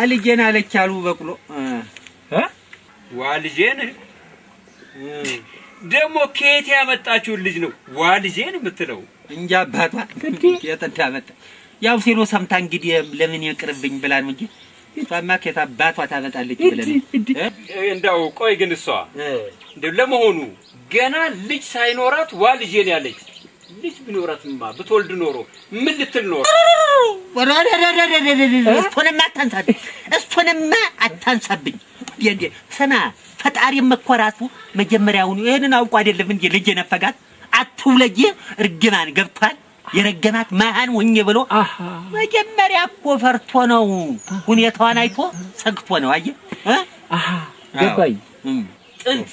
አልጄን አለቻሉ በቅሎ ዋልጄን ደሞ ከየት ያመጣችሁ ልጅ ነው ዋልጄን የምትለው? እንጃ አባቷ ከየት አመጣ? ያው ሲሎ ሰምታ እንግዲህ ለምን ይቅርብኝ ብላ ነው እንጂ እሷማ ከየት አባቷ ታመጣለች ብለን እንደው ቆይ ግን እሷ እንደው ለመሆኑ ገና ልጅ ሳይኖራት ዋልጄን ያለች ልጅ ቢኖራትማ ብትወልድ ኖሮ ምን ልትል ኖር? እሱንማ አታንሳብኝ ሰና ፈጣሪ መኮራቱ መጀመሪያውኑ ይሄንን አውቆ አይደለም እንዴ ልጅ ነፈጋት አትውለጂ እርግማን ገብቷል የረገማት ማሃን ወኘ ብሎ መጀመሪያ እኮ ፈርቶ ነው ሁኔታዋን አይቶ ሰግቶ ነው አየ ገባይ ጥንት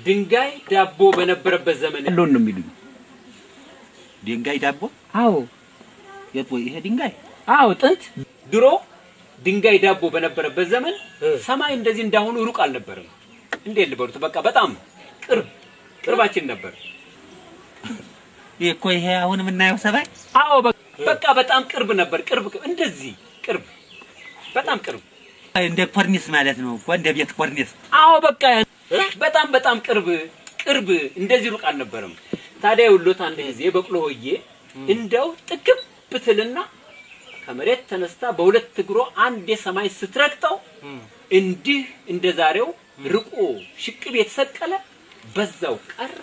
ድንጋይ ዳቦ በነበረበት ዘመን አሎን ነው የሚሉኝ ድንጋይ ዳቦ አዎ የት ወይ ይሄ ድንጋይ አዎ ጥንት ድሮ ድንጋይ ዳቦ በነበረበት ዘመን ሰማይ እንደዚህ እንዳሁኑ ሩቅ አልነበረም እንዴት ልበሉት በቃ በጣም ቅርባችን ነበር እኮ ይሄ አሁን የምናየው ሰማይ አዎ በቃ በጣም ቅርብ ነበር ቅርብ እንደዚህ ቅርብ በጣም ቅርብ እንደ ኮርኒስ ማለት ነው እኮ እንደ ቤት ኮርኒስ አዎ በቃ በጣም ቅርብ እንደዚህ ሩቅ አልነበረም ታዲያ ሁሉት አንድ ጊዜ በቅሎ ሆዬ እንደው ጥቅብ ብትልና ከመሬት ተነስታ በሁለት እግሮ አንድ የሰማይ ስትረግጠው እንዲህ እንደዛሬው ርቆ ሽቅብ የተሰቀለ በዛው ቀረ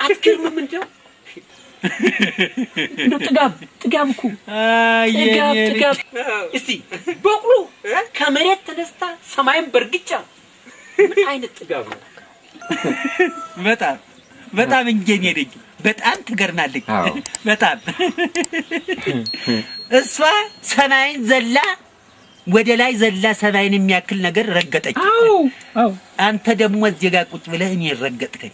አትክልም እንደው ጥጋብኩ ጥጋብ እስቲ በቅሎ ከመሬት ተነስታ ሰማይን በርግጫ ምን አይነት ጥጋብ ነው በጣም እንጀኔ ነኝ በጣም ትገርማለች በጣም እሷ ሰማይን ዘላ ወደ ላይ ዘላ ሰማይን የሚያክል ነገር ረገጠች አዎ አንተ ደግሞ እዚህ ጋር ቁጭ ብለህ እኔ ረገጥከኝ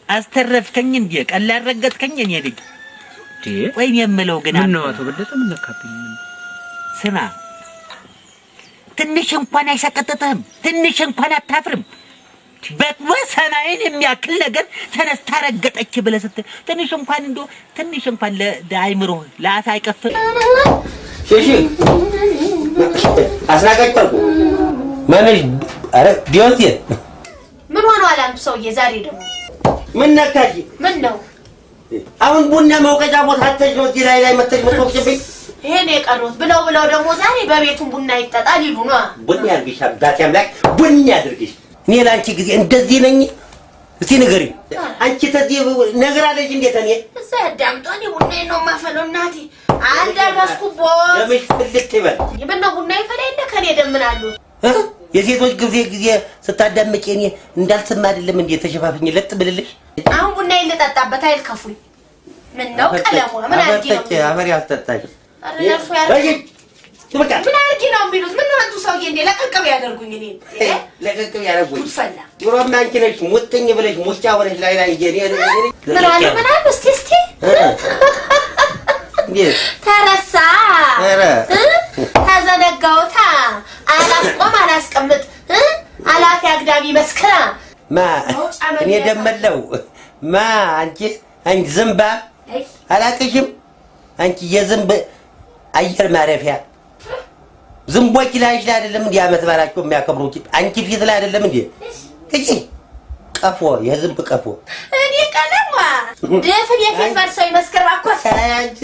አስተረፍከኝ እንዴ ቀላል ረገጥከኝ እኔ ልጅ ወይ የምለው ግን ነው አቶ በለጠ ምን ነካብኝ ስማ ትንሽ እንኳን አይሰቀጥጥህም ትንሽ እንኳን አታፍርም በቅሎ ሰማይን የሚያክል ነገር ተነስታ ረገጠች ብለህ ስትል ትንሽ እንኳን ለአይምሮ ለአፍ አይቀፍል እሺ አስናቀጥኩ ማነሽ አረ ዲዮት ምን ሆነ አላም ሰውዬ ዛሬ ደግሞ ምን ነካሽ ምን ነው አሁን ቡና መውቀጫ ቦታ አተሽ ነው እዚህ ላይ መተሽ መጥቶብኝ ይሄን የቀሩት ብለው ደግሞ ዛሬ በቤቱን ቡና ይጠጣል ይሉ ነው ቡና ያርግሽ አባቴ አምላክ ቡና ያድርግሽ እኔ ላንቺ ጊዜ እንደዚህ ነኝ እስቲ ንገሪ አንቺ ተዚህ ነገር አለሽ እንዴት እኔ እዛ ያዳምጧን ቡና ነው ማፈለው እናቴ አልደረስኩቦ ለምሽ ፍልት ይበል ይበና ቡና ይፈላል ከኔ ደምናሉ የሴቶች ጊዜ ስታዳምጪ እኔ እንዳልሰማ አይደለም እንዴ ተሸፋፍኝ ለጥ ብልልሽ አሁን ቡና ይለጣጣበት አይልከፉኝ ምን ነው ቀለሙ ምን አርጊ ነው አፈር ያስተጣሽ አረነሱ ያርጊ ምን አርጊ ነው የሚሉት ምን ነው አንቱ ሰውዬ እንዴ ለቀቀብ ያደርጉኝ እኔ ለቀቀብ ያደርጉኝ ፈላ ድሮም አንቺ ነሽ ሙጥኝ ብለሽ ሙጫ ሆነሽ ላይ ምን አለ እስቲ ተረሳ ኧረ ተዘነጋውታ አላስቀምጥ አላፊ አግዳሚ መስከራ ማ እኔ ደመለው ማ አንቺ ዝምባ አላቅሽም አንቺ የዝምብ አየር ማረፊያ ዝምቦች ላይ አይደለም እንዴ አመት ባላቸው የሚያከብሩት አንቺ ፊት ላይ አይደለም እንዴ እጂ ቀፎ የዝምብ ቀፎ እኔ ቀለማ ደፍን የፊት በርሰው ይመስከር ባኮስ አንቺ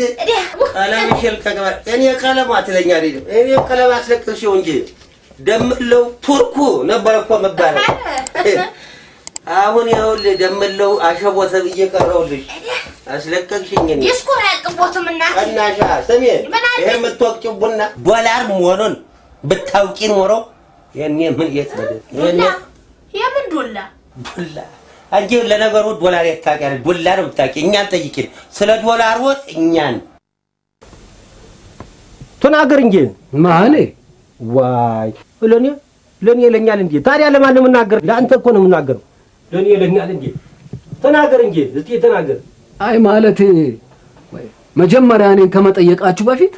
ቀለም ይልከገባ እኔ ቀለም አትለኛ አይደለም እኔ ቀለም አስለቅሽው እንጂ ደምለው ቱርኩ ነበር እኮ መባል አሁን ይኸውልህ ደምለው አሸቦ ተብዬ ቀረውልሽ አስለቀቅሽኝ እኔ ይስኩራ ያቅቦትም እናት እናሻ ስሜ ይሄ የምትወቅጭው ቡና ዶላር መሆኑን ብታውቂ ኖሮ የኔ ምን የትበደ የምን ዶላ አንቺ ለነገሩ ዶላር የታውቂያለሽ ዶላር የምታውቂ እኛን ጠይቂን ስለ ዶላር ወጥ እኛን ተናገር እንጂ ማኔ ዋይ ለኔ ለኛል እንጂ ታዲያ ለማን ነው የምናገር ለአንተ እኮ ነው የምናገረው ለኔ ለኛል እንጂ ተናገር እንጂ እስቲ ተናገር አይ ማለት መጀመሪያ እኔን ከመጠየቃችሁ በፊት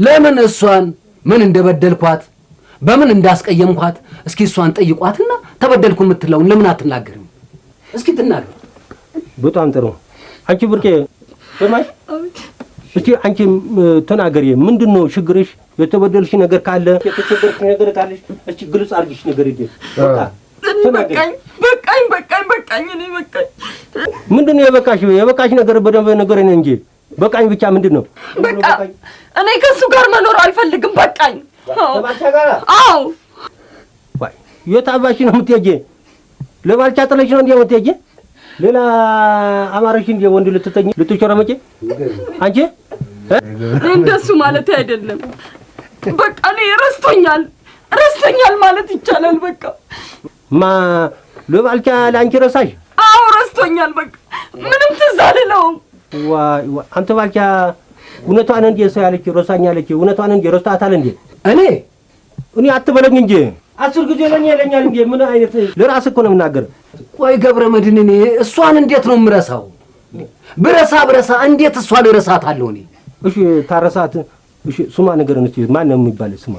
ለምን እሷን ምን እንደበደልኳት በምን እንዳስቀየምኳት እስኪ እሷን ጠይቋትና ተበደልኩ የምትለውን ለምን አትናገርም? እስኪ ትናገር። በጣም ጥሩ። አንቺ ብርቄ ሰማሽ? እስኪ አንቺ ተናገሪ። ምንድነው ችግርሽ? የተበደልሽ ነገር ካለ የተቸገርሽ ነገር ካለሽ እስኪ ግልጽ አድርጊሽ ነገር ይዴ በቃ በቃኝ እኔ በቃኝ። ምንድነው የበቃሽ ነገር በደንብ ነገረኝ እንጂ በቃኝ ብቻ ምንድነው? በቃ እኔ ከሱ ጋር መኖር አልፈልግም። በቃኝ። አዎ ወይ የታባሽ ነው የምትሄጂ? ለባልቻ ጥለሽ ነው እንዴ የምትሄጂ? ሌላ አማራሽ እንዴ ወንድ ልትተኝ ልትሾረመጪ አንቺ? እንደሱ ማለት አይደለም። በቃ እኔ ረስቶኛል ማለት ይቻላል። በቃ ማ ለባልቻ ለአንቺ ረሳሽ? አዎ ረስቶኛል። በቃ ምንም ትዝ አልለውም። ዋይ አንተ ባልቻ እውነቷን እንዴ ሰው ያለች ረሳኛለች። እውነቷን እንዴ ረስታታል እንዴ? እኔ አትበለኝ እንጂ 10 ጊዜ ለኛ ይለኛል እንዴ? ምን አይነት ለራስ እኮ ነው የምናገር። ቆይ ገብረ መድህን እኔ እሷን እንዴት ነው የምረሳው? ብረሳ እንዴት እሷን እረሳታለሁ እኔ? እሺ ታረሳት። እሺ ስማ ነገርን እስቲ ማን ነው የሚባል ስማ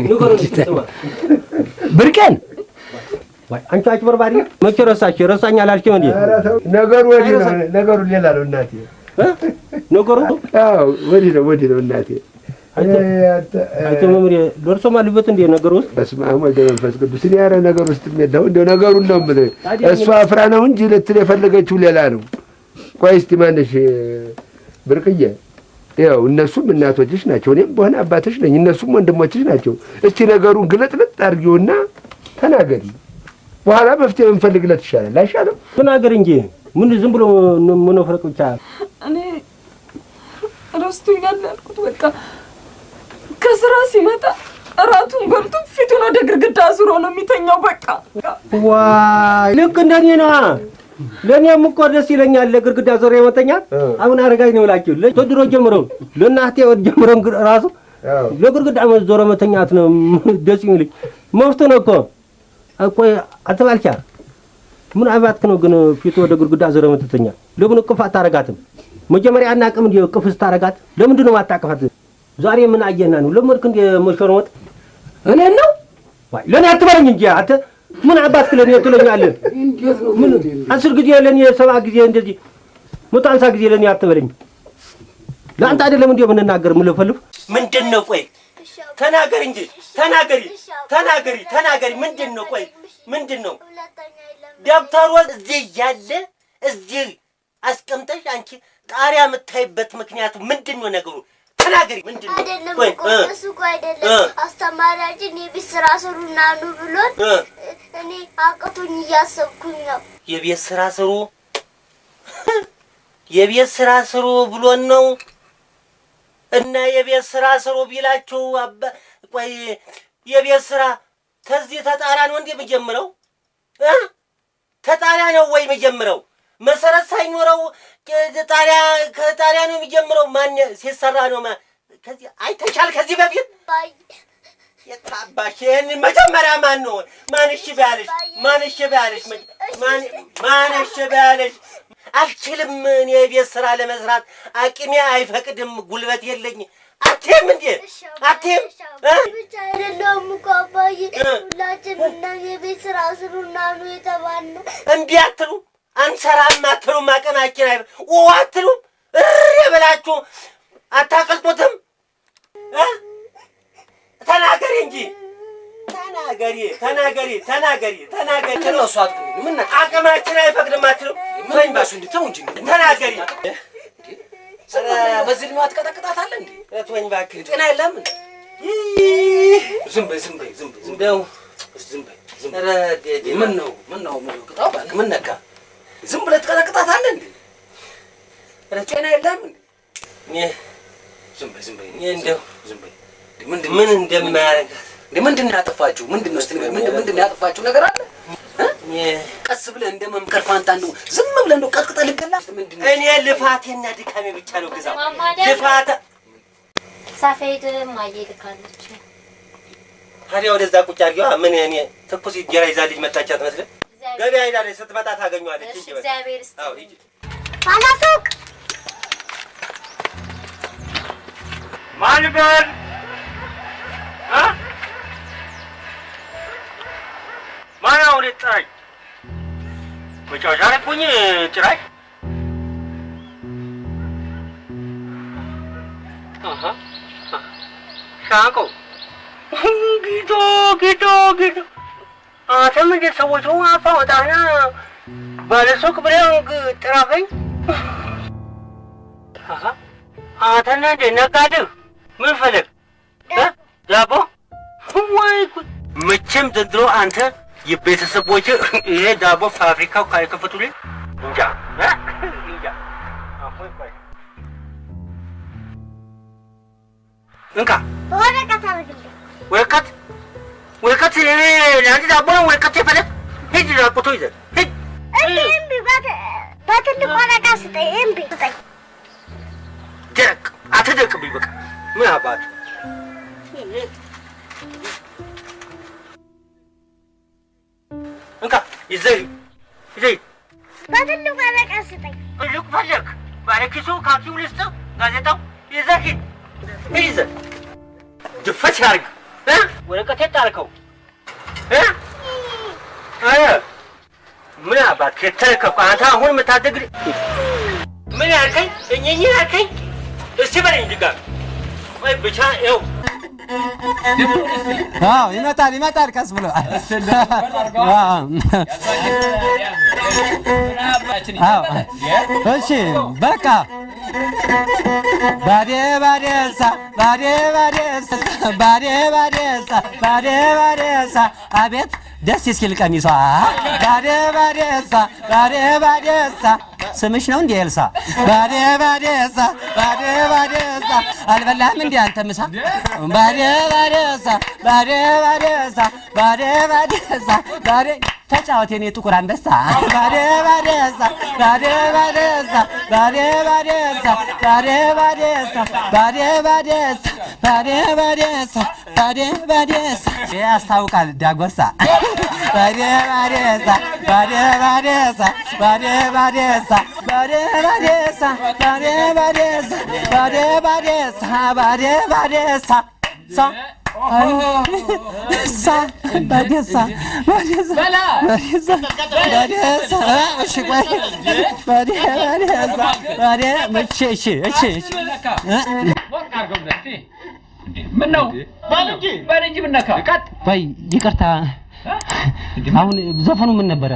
ነገርን እስቲ ስማ ብርቄን ወይ አንቺ አጭበርባሪ መቼ ረሳሽ? ረሳኛል አልሽኝ እንዴ? ነገሩ ወዲህ ነው። ነገሩ ሌላ ነው እናቴ። ነገሩ አዎ ወዲህ ነው እናቴ። አንተ መምሪ ደርሶ ማልበት እንደ ነገር ውስጥ በስመ አብ ወወልድ ወመንፈስ ቅዱስ እኔ ኧረ ነገር ውስጥ የሚሄደው እንደው ነገሩን ነው የምልህ። እሷ አፍራ ነው እንጂ ልትል የፈለገችው ሌላ ነው። ቆይ እስቲ ማነሽ ብርቅዬ? ያው እነሱም እናቶችሽ ናቸው፣ እኔም በሆነ አባትሽ ነኝ፣ እነሱም ወንድሞችሽ ናቸው። እስቲ ነገሩን ግለጥለጥ አድርጊውና ተናገሪ። በኋላ መፍትሄ እንፈልግለት ይሻላል። አይሻልም? ተናገር እንጂ ምን ዝም ብሎ መነፍረቅ ብቻ። እኔ ረስቶኛል ያልኩት በቃ ከስራ ሲመጣ እራቱን በልቶ ፊቱን ወደ ግድግዳ አዙሮ ነው የሚተኛው። በቃ ዋይ ልክ እንደኔ ነው። ለኔም እኮ ደስ ይለኛል ለግድግዳ ዞሮ የመተኛት። አሁን አረጋኝ ነው እላችሁ ለድሮ ጀምሮ ለእናቴ ወደ ጀምሮ ራሱ ለግድግዳ ዞሮ መተኛት ነው ደስ ይለኝ። መፍቱ ነው እኮ ቆይ አትባልቻ ምን አባትክ ነው ግን ፊቱ ወደ ግድግዳ ዞሮ መተኛ? ለምን እቅፍ አታረጋትም? መጀመሪያ አናቅም እንዴ እቅፍ ስታረጋት? ለምንድን ነው ማታቀፋት? ዛሬ ምን አየና ነው ለምርክ እንደ መሾርወጥ? እኔ ነው ወይ ለኔ አትበለኝ እንጂ አንተ ምን አባትክ ለኔ ትለኛለህ? ምን 10 ጊዜ ለኔ 7 ጊዜ እንደዚህ 150 ጊዜ ለኔ አትበለኝ። ለአንተ አይደለም እንዴ የምንናገር ምን ልፈልፍ? ምንድነው? ቆይ ተናገር እንጂ ተናገሪ። ምንድነው? ቆይ ምንድነው? ደብተሩ እዚህ ያለ እዚህ አስቀምጠሽ አንቺ ጣሪያ የምታይበት ምክንያቱ ምንድነው ነገሩ? ተናገሪ። ምንድነው? አይደለም እኮ እሱ እኮ አይደለም አስተማሪያችን የቤት ስራ ስሩና ኑ ብሎን እኔ አቅቶኝ እያሰብኩኝ ነው። የቤት ስራ ስሩ ብሎን ነው። እና የቤት ስራ ስሩ ቢላችሁ ቆይ የቤት ስራ ተዚህ ተጣራ ነው እንዴ የሚጀምረው? ተጣራ ነው ወይ የሚጀምረው? መሰረት ሳይኖረው ከጣሪያ ነው የሚጀምረው። ማን ሲሰራ ነው? ከዚህ አይተሻል? ከዚህ በፊት የታባሽ መጀመሪያ ማን ነው? ማንሽ ቢያለሽ አልችልም እኔ የቤት ስራ ለመስራት አቅሜ አይፈቅድም፣ ጉልበት የለኝ አትይም እንዴ? አትይም ብቻ አይደለም እኮ አባዬ ሁላችንም የቤት ስራ ስሩና ኑ የተባልነው። እምቢ አትሉ? አንሰራም አትሉም? አቅማችን አትሉም? ብላችሁ አታቀልጡትም? ተናገሪ እንጂ ተናገሪ። ተነሷት ምን አቅማችን አይፈቅድም አትሉም? ምን ባሱ እንድተው እንጂ ተናገሪ። በዚህ ልማት አትቀጠቅጣታለህ እንዴ? እትወኝ እባክህ ጤና የለም። ዝም በይ እንደው ምን ነው ቅጣው ባክ ምን ነካ? ዝም ብለህ ትቀጠቅጣታለህ እንዴ? ጤና የለም እንዴ? ዝም በይ እንደው ምን እንደማያረጋት ምንድን ነው ያጠፋችሁ? ምንድን ነው ስትነግረኝ ምንድን ነው ያጠፋችሁ ነገር አለ? ቀስ ብለህ እንደ መምከር ፋንታ እንደው ዝም ብለህ እንደው ቀጥቅጠህ ልገላት ምንድን ነው? እኔ ልፋቴና ድካሜ ብቻ ነው ግዛው ልፋት ሳፌድ ማየ ልካለች። ታዲያ ወደዛ ቁጭ አድርጊዋ። ምን እኔ ትኩስ እንጀራ ይዛ ልጅ መጣች አትመስልም? ገበያ ሄዳለች፣ ስትመጣ ታገኘዋለች። እንጂ እግዚአብሔር ይስጥ። አዎ ሂጂ ባላቶክ ማናው ለጥራይ መጫወቻ ላይ ቁኝ ጭራይ አሃ ሻንቆ ጊቶ አንተም እንደ ሰዎቹ አፋ ወጣና ባለሱቅ ብለው ጥራፈኝ አሃ አንተና እንደ ነጋዴው ምን ፈለግ ዳቦ ወይ መቼም ዘንድሮ አንተ የቤተሰቦች ይሄ ዳቦ ፋብሪካው ካልከፈቱልኝ እንጃ እንካ ወረቀት ለአንድ ዳቦ ነው ወረቀት የፈለግ ሂድ ዳቦቶ ይዘህ ሂድ እምቢ በትልቅ ወረቀት ስጠኝ እምቢ ስጠኝ ደቅ አትደቅብኝ በቃ ምን አባት እንካ ይዘህ በትልቅ ወረቀት ስጠኝ ትልቅ ፈለግ ባለኪሱ ካኪው ልስጥህ ጋዜጣው ይዘህ ሂድ ይዘህ ድፈት ያርግ ወረቀት የጣልከው ምን አባት ከተረከብኩ አንተ አሁን የምታደግል ምን ያልከኝ እኛኝ ያልከኝ እስቲ በለኝ ድጋሚ ወይ ብቻ ይኸው አዎ ይመጣል ቀስ ብሎ እሺ በቃ ባዴሳ አቤት ደስ ሲል ቀሚሷ ባዴሳ ስምሽ ነው እንዴ ኤልሳ ባዴሳ አልበላህም እንዴ አንተ ምሳ ባዴሳ ተጫወት የኔ ጥቁር አንበሳ ባዴሳ ያስታውቃል ዳጎሳ ባዴሳ ምነው ባልንጂ ምነካ ይቅርታ አሁን ዘፈኑ ምን ነበረ?